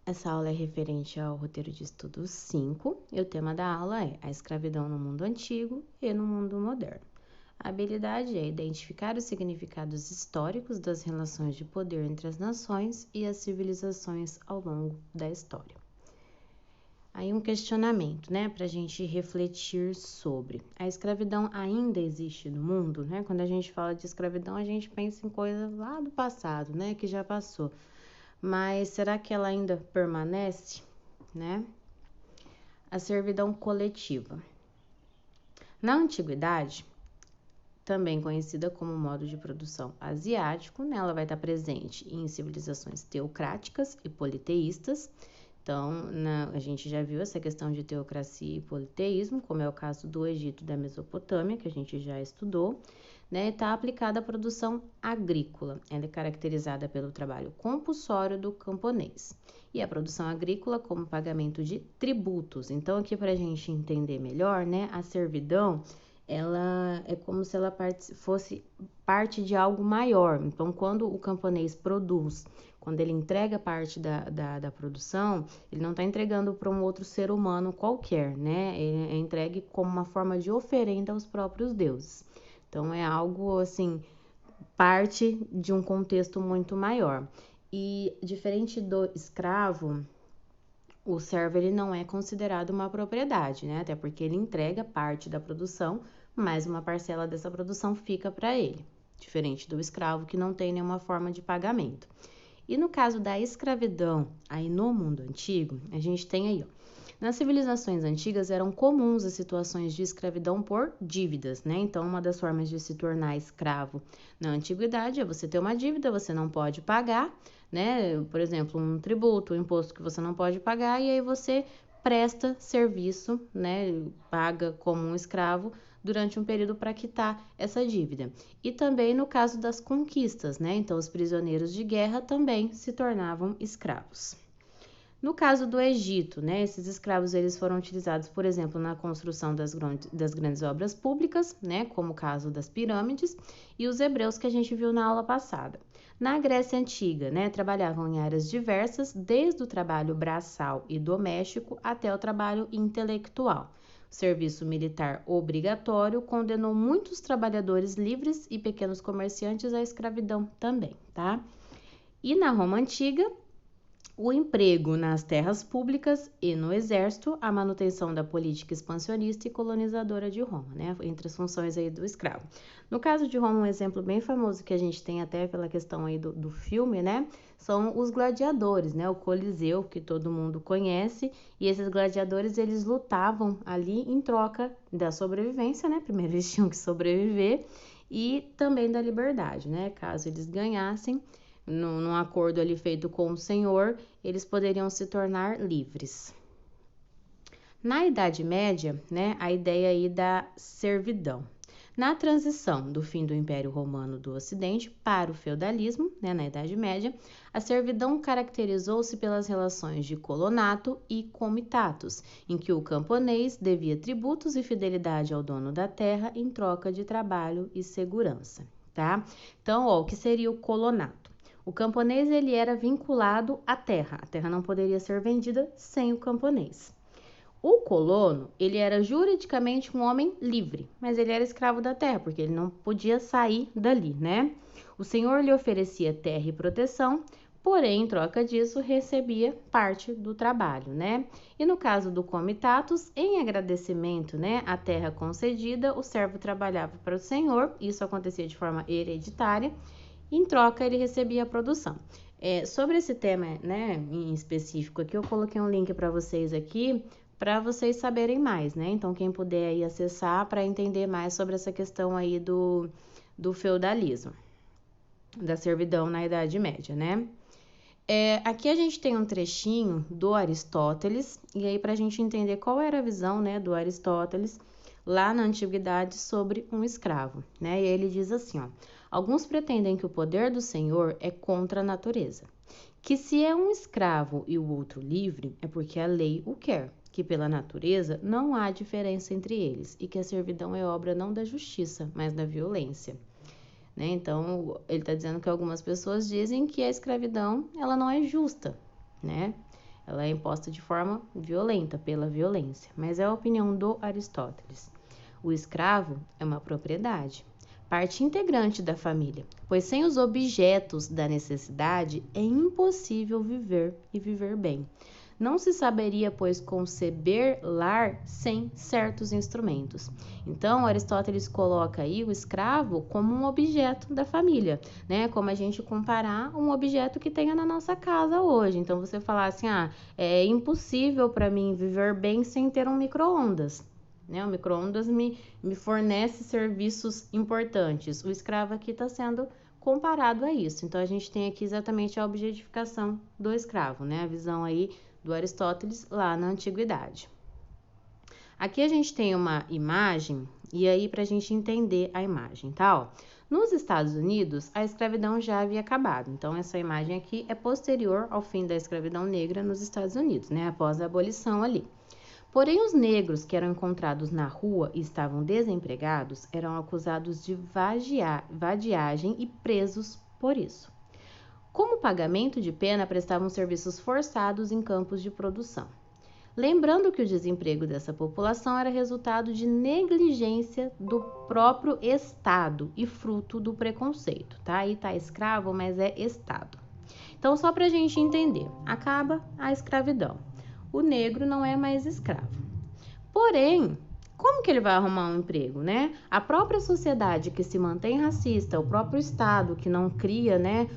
Essa aula é referente ao roteiro de estudo 5 e o tema da aula é a escravidão no mundo antigo e no mundo moderno. A habilidade é identificar os significados históricos das relações de poder entre as nações e as civilizações ao longo da história. Aí um questionamento, né, para a gente refletir sobre. A escravidão ainda existe no mundo, né? Quando a gente fala de escravidão, a gente pensa em coisas lá do passado, né, que já passou. Mas será que ela ainda permanece, né? A servidão coletiva. Na antiguidade, também conhecida como modo de produção asiático, né, ela vai estar presente em civilizações teocráticas e politeístas. Então, a gente já viu essa questão de teocracia e politeísmo, como é o caso do Egito e da Mesopotâmia, que a gente já estudou, né? Está aplicada à produção agrícola. Ela é caracterizada pelo trabalho compulsório do camponês. E a produção agrícola como pagamento de tributos. Então, aqui para a gente entender melhor, né? A servidão, ela é como se ela fosse parte de algo maior. Então, quando o camponês produz, quando ele entrega parte da produção, ele não está entregando para um outro ser humano qualquer, né? Ele é entregue como uma forma de oferenda aos próprios deuses. Então, é algo, assim, parte de um contexto muito maior. E, diferente do escravo, o servo ele não é considerado uma propriedade, né? Até porque ele entrega parte da produção, mas uma parcela dessa produção fica para ele. Diferente do escravo, que não tem nenhuma forma de pagamento. E no caso da escravidão, aí no mundo antigo, a gente tem aí, ó. Nas civilizações antigas eram comuns as situações de escravidão por dívidas, né? Então, uma das formas de se tornar escravo na antiguidade é você ter uma dívida, você não pode pagar, né? Por exemplo, um tributo, um imposto que você não pode pagar, e aí você presta serviço, né? Paga como um escravo durante um período para quitar essa dívida. E também no caso das conquistas, né? Então, os prisioneiros de guerra também se tornavam escravos. No caso do Egito, né, esses escravos eles foram utilizados, por exemplo, na construção das grandes obras públicas, né, como o caso das pirâmides, e os hebreus que a gente viu na aula passada. Na Grécia Antiga, né, trabalhavam em áreas diversas, desde o trabalho braçal e doméstico até o trabalho intelectual. O serviço militar obrigatório condenou muitos trabalhadores livres e pequenos comerciantes à escravidão também, tá? E na Roma Antiga, o emprego nas terras públicas e no exército, a manutenção da política expansionista e colonizadora de Roma, né? Entre as funções aí do escravo. No caso de Roma, um exemplo bem famoso que a gente tem até pela questão aí do filme, né? São os gladiadores, né? O Coliseu, que todo mundo conhece, e esses gladiadores, eles lutavam ali em troca da sobrevivência, né? Primeiro eles tinham que sobreviver e também da liberdade, né? Caso eles ganhassem, num acordo ali feito com o Senhor, eles poderiam se tornar livres. Na Idade Média, né, a ideia aí da servidão. Na transição do fim do Império Romano do Ocidente para o feudalismo, né, na Idade Média, a servidão caracterizou-se pelas relações de colonato e comitatus, em que o camponês devia tributos e fidelidade ao dono da terra em troca de trabalho e segurança, tá? Então, ó, o que seria o colonato? O camponês ele era vinculado à terra. A terra não poderia ser vendida sem o camponês. O colono, ele era juridicamente um homem livre, mas ele era escravo da terra, porque ele não podia sair dali, né? O senhor lhe oferecia terra e proteção, porém, em troca disso, recebia parte do trabalho, né? E no caso do comitatus, em agradecimento, né, à terra concedida, o servo trabalhava para o senhor, isso acontecia de forma hereditária, em troca, ele recebia a produção. Sobre esse tema, né, em específico aqui, eu coloquei um link para vocês aqui, para vocês saberem mais, né? Então, quem puder aí acessar para entender mais sobre essa questão aí do feudalismo, da servidão na Idade Média, né? Aqui a gente tem um trechinho do Aristóteles, e aí para a gente entender qual era a visão, né, do Aristóteles lá na antiguidade sobre um escravo, né? E aí ele diz assim, ó: alguns pretendem que o poder do senhor é contra a natureza, que se é um escravo e o outro livre, é porque a lei o quer, que pela natureza não há diferença entre eles, e que a servidão é obra não da justiça, mas da violência. Né? Então, ele está dizendo que algumas pessoas dizem que a escravidão ela não é justa, né? ela é imposta de forma violenta, pela violência, mas é a opinião do Aristóteles. O escravo é uma propriedade, parte integrante da família, pois sem os objetos da necessidade é impossível viver e viver bem. Não se saberia, pois, conceber lar sem certos instrumentos. Então, Aristóteles coloca aí o escravo como um objeto da família, né? Como a gente comparar um objeto que tenha na nossa casa hoje. Então, você falar assim, é impossível para mim viver bem sem ter um micro-ondas. Né? O micro-ondas me fornece serviços importantes. O escravo aqui está sendo comparado a isso. Então, a gente tem aqui exatamente a objetificação do escravo, né? A visão aí do Aristóteles lá na Antiguidade. Aqui a gente tem uma imagem, e aí para a gente entender a imagem, tá? Ó, nos Estados Unidos, a escravidão já havia acabado. Então, essa imagem aqui é posterior ao fim da escravidão negra nos Estados Unidos, né? Após a abolição ali. Porém, os negros que eram encontrados na rua e estavam desempregados eram acusados de vadiagem e presos por isso. Como pagamento de pena, prestavam serviços forçados em campos de produção. Lembrando que o desemprego dessa população era resultado de negligência do próprio Estado e fruto do preconceito, tá? Aí tá escravo, mas é Estado. Então, só para a gente entender, acaba a escravidão. O negro não é mais escravo. Porém, como que ele vai arrumar um emprego, né? A própria sociedade que se mantém racista, o próprio Estado que não cria, né,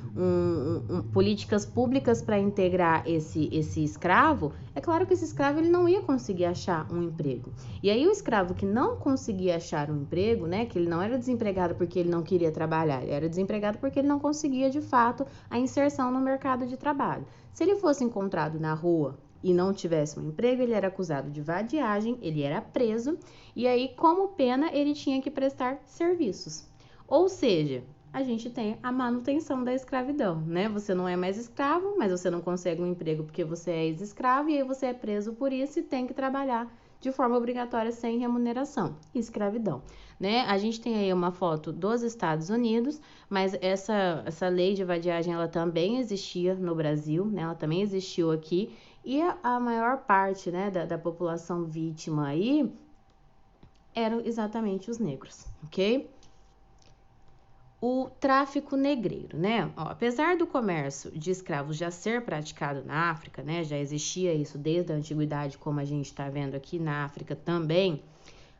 políticas públicas para integrar esse escravo, é claro que esse escravo ele não ia conseguir achar um emprego. E aí o escravo que não conseguia achar um emprego, né, que ele não era desempregado porque ele não queria trabalhar, ele era desempregado porque ele não conseguia de fato a inserção no mercado de trabalho. Se ele fosse encontrado na rua e não tivesse um emprego, ele era acusado de vadiagem, ele era preso, e aí, como pena, ele tinha que prestar serviços. Ou seja, a gente tem a manutenção da escravidão, né? Você não é mais escravo, mas você não consegue um emprego porque você é ex-escravo, e aí você é preso por isso e tem que trabalhar de forma obrigatória sem remuneração. Escravidão, né? A gente tem aí uma foto dos Estados Unidos, mas essa lei de vadiagem, ela também existia no Brasil, né? Ela também existiu aqui, e a maior parte, né, da população vítima aí eram exatamente os negros, ok? O tráfico negreiro, né? Ó, apesar do comércio de escravos já ser praticado na África, né? Já existia isso desde a antiguidade, como a gente está vendo aqui na África também.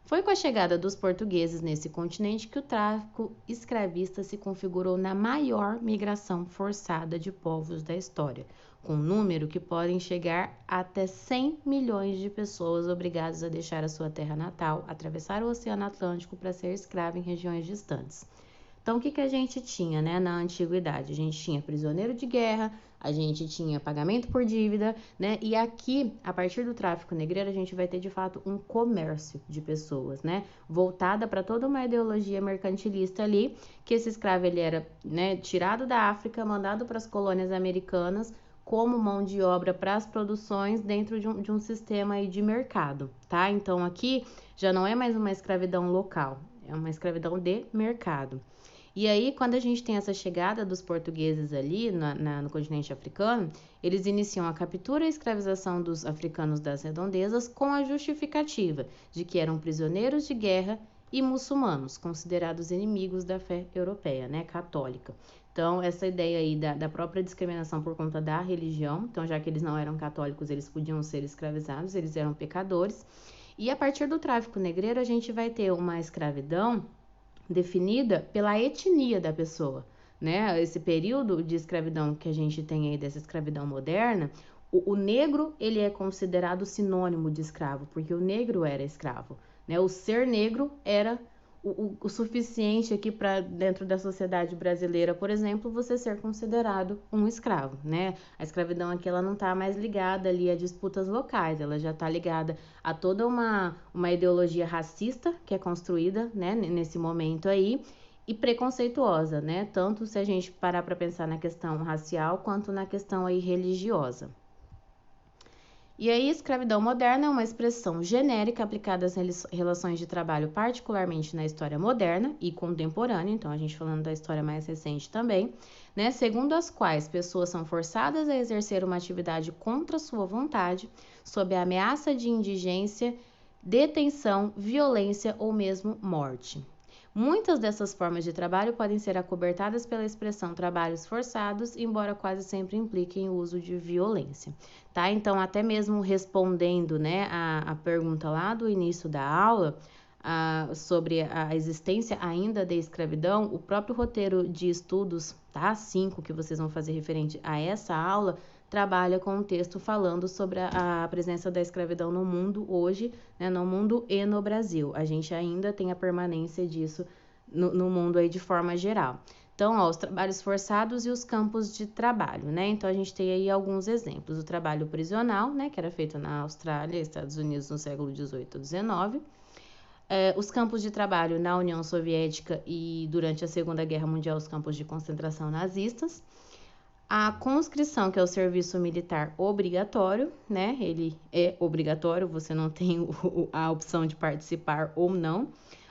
Foi com a chegada dos portugueses nesse continente que o tráfico escravista se configurou na maior migração forçada de povos da história, com um número que podem chegar até 100 milhões de pessoas obrigadas a deixar a sua terra natal, atravessar o Oceano Atlântico para ser escravo em regiões distantes. Então, o que a gente tinha, né, na antiguidade? A gente tinha prisioneiro de guerra, a gente tinha pagamento por dívida, né? E aqui, a partir do tráfico negreiro, a gente vai ter, de fato, um comércio de pessoas, né? Voltada para toda uma ideologia mercantilista ali, que esse escravo, ele era, né, tirado da África, mandado para as colônias americanas, como mão de obra para as produções dentro de um sistema aí de mercado, tá? Então, aqui já não é mais uma escravidão local, é uma escravidão de mercado. E aí, quando a gente tem essa chegada dos portugueses ali no continente africano, eles iniciam a captura e a escravização dos africanos das redondezas com a justificativa de que eram prisioneiros de guerra e muçulmanos, considerados inimigos da fé europeia, né, católica. Então, essa ideia aí da própria discriminação por conta da religião, então, já que eles não eram católicos, eles podiam ser escravizados, eles eram pecadores. E a partir do tráfico negreiro, a gente vai ter uma escravidão definida pela etnia da pessoa, né? Esse período de escravidão que a gente tem aí, dessa escravidão moderna, o negro, ele é considerado sinônimo de escravo, porque o negro era escravo, né? O ser negro era o suficiente aqui para, dentro da sociedade brasileira, por exemplo, você ser considerado um escravo, né? A escravidão aqui, ela não está mais ligada ali a disputas locais, ela já está ligada a toda uma ideologia racista que é construída, né, nesse momento aí, e preconceituosa, né? Tanto se a gente parar para pensar na questão racial, quanto na questão aí religiosa. E aí, escravidão moderna é uma expressão genérica aplicada às relações de trabalho, particularmente na história moderna e contemporânea, então a gente falando da história mais recente também, né? Segundo as quais pessoas são forçadas a exercer uma atividade contra sua vontade, sob a ameaça de indigência, detenção, violência ou mesmo morte. Muitas dessas formas de trabalho podem ser acobertadas pela expressão trabalhos forçados, embora quase sempre impliquem o uso de violência, tá? Então, até mesmo respondendo, né, a pergunta lá do início da aula, sobre a existência ainda da escravidão, o próprio roteiro de estudos, tá? 5, que vocês vão fazer referente a essa aula, trabalha com um texto falando sobre a presença da escravidão no mundo hoje, né, no mundo e no Brasil. A gente ainda tem a permanência disso no mundo aí de forma geral. Então, ó, os trabalhos forçados e os campos de trabalho, né? Então, a gente tem aí alguns exemplos. O trabalho prisional, né, que era feito na Austrália e Estados Unidos no século XVIII e XIX. Os campos de trabalho na União Soviética e durante a Segunda Guerra Mundial, os campos de concentração nazistas. A conscrição, que é o serviço militar obrigatório, né? Ele é obrigatório, você não tem a opção de participar ou não.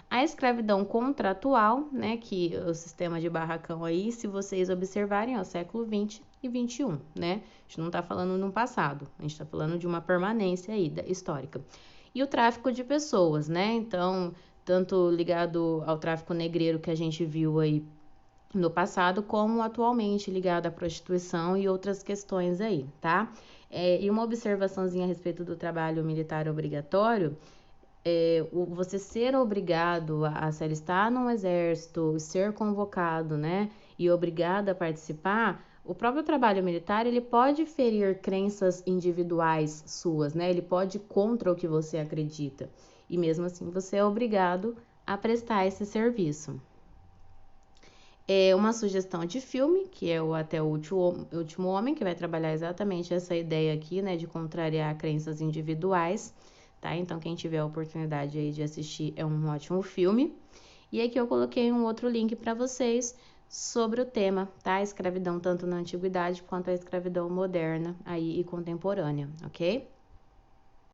A escravidão contratual, né? Que o sistema de barracão aí, se vocês observarem, é o século XX e XXI, né? A gente não está falando no passado, a gente está falando de uma permanência aí histórica. E o tráfico de pessoas, né? Então, tanto ligado ao tráfico negreiro que a gente viu aí no passado, como atualmente ligado à prostituição e outras questões aí, tá? E uma observaçãozinha a respeito do trabalho militar obrigatório, você ser obrigado a se alistar num exército, ser convocado, né, e obrigado a participar, o próprio trabalho militar, ele pode ferir crenças individuais suas, né, ele pode ir contra o que você acredita, e mesmo assim você é obrigado a prestar esse serviço. Uma sugestão de filme, que é o Até o Último Homem, que vai trabalhar exatamente essa ideia aqui, né, de contrariar crenças individuais, tá? Então, quem tiver a oportunidade aí de assistir, é um ótimo filme. E aqui eu coloquei um outro link para vocês sobre o tema, tá? A escravidão tanto na antiguidade quanto a escravidão moderna aí e contemporânea, ok?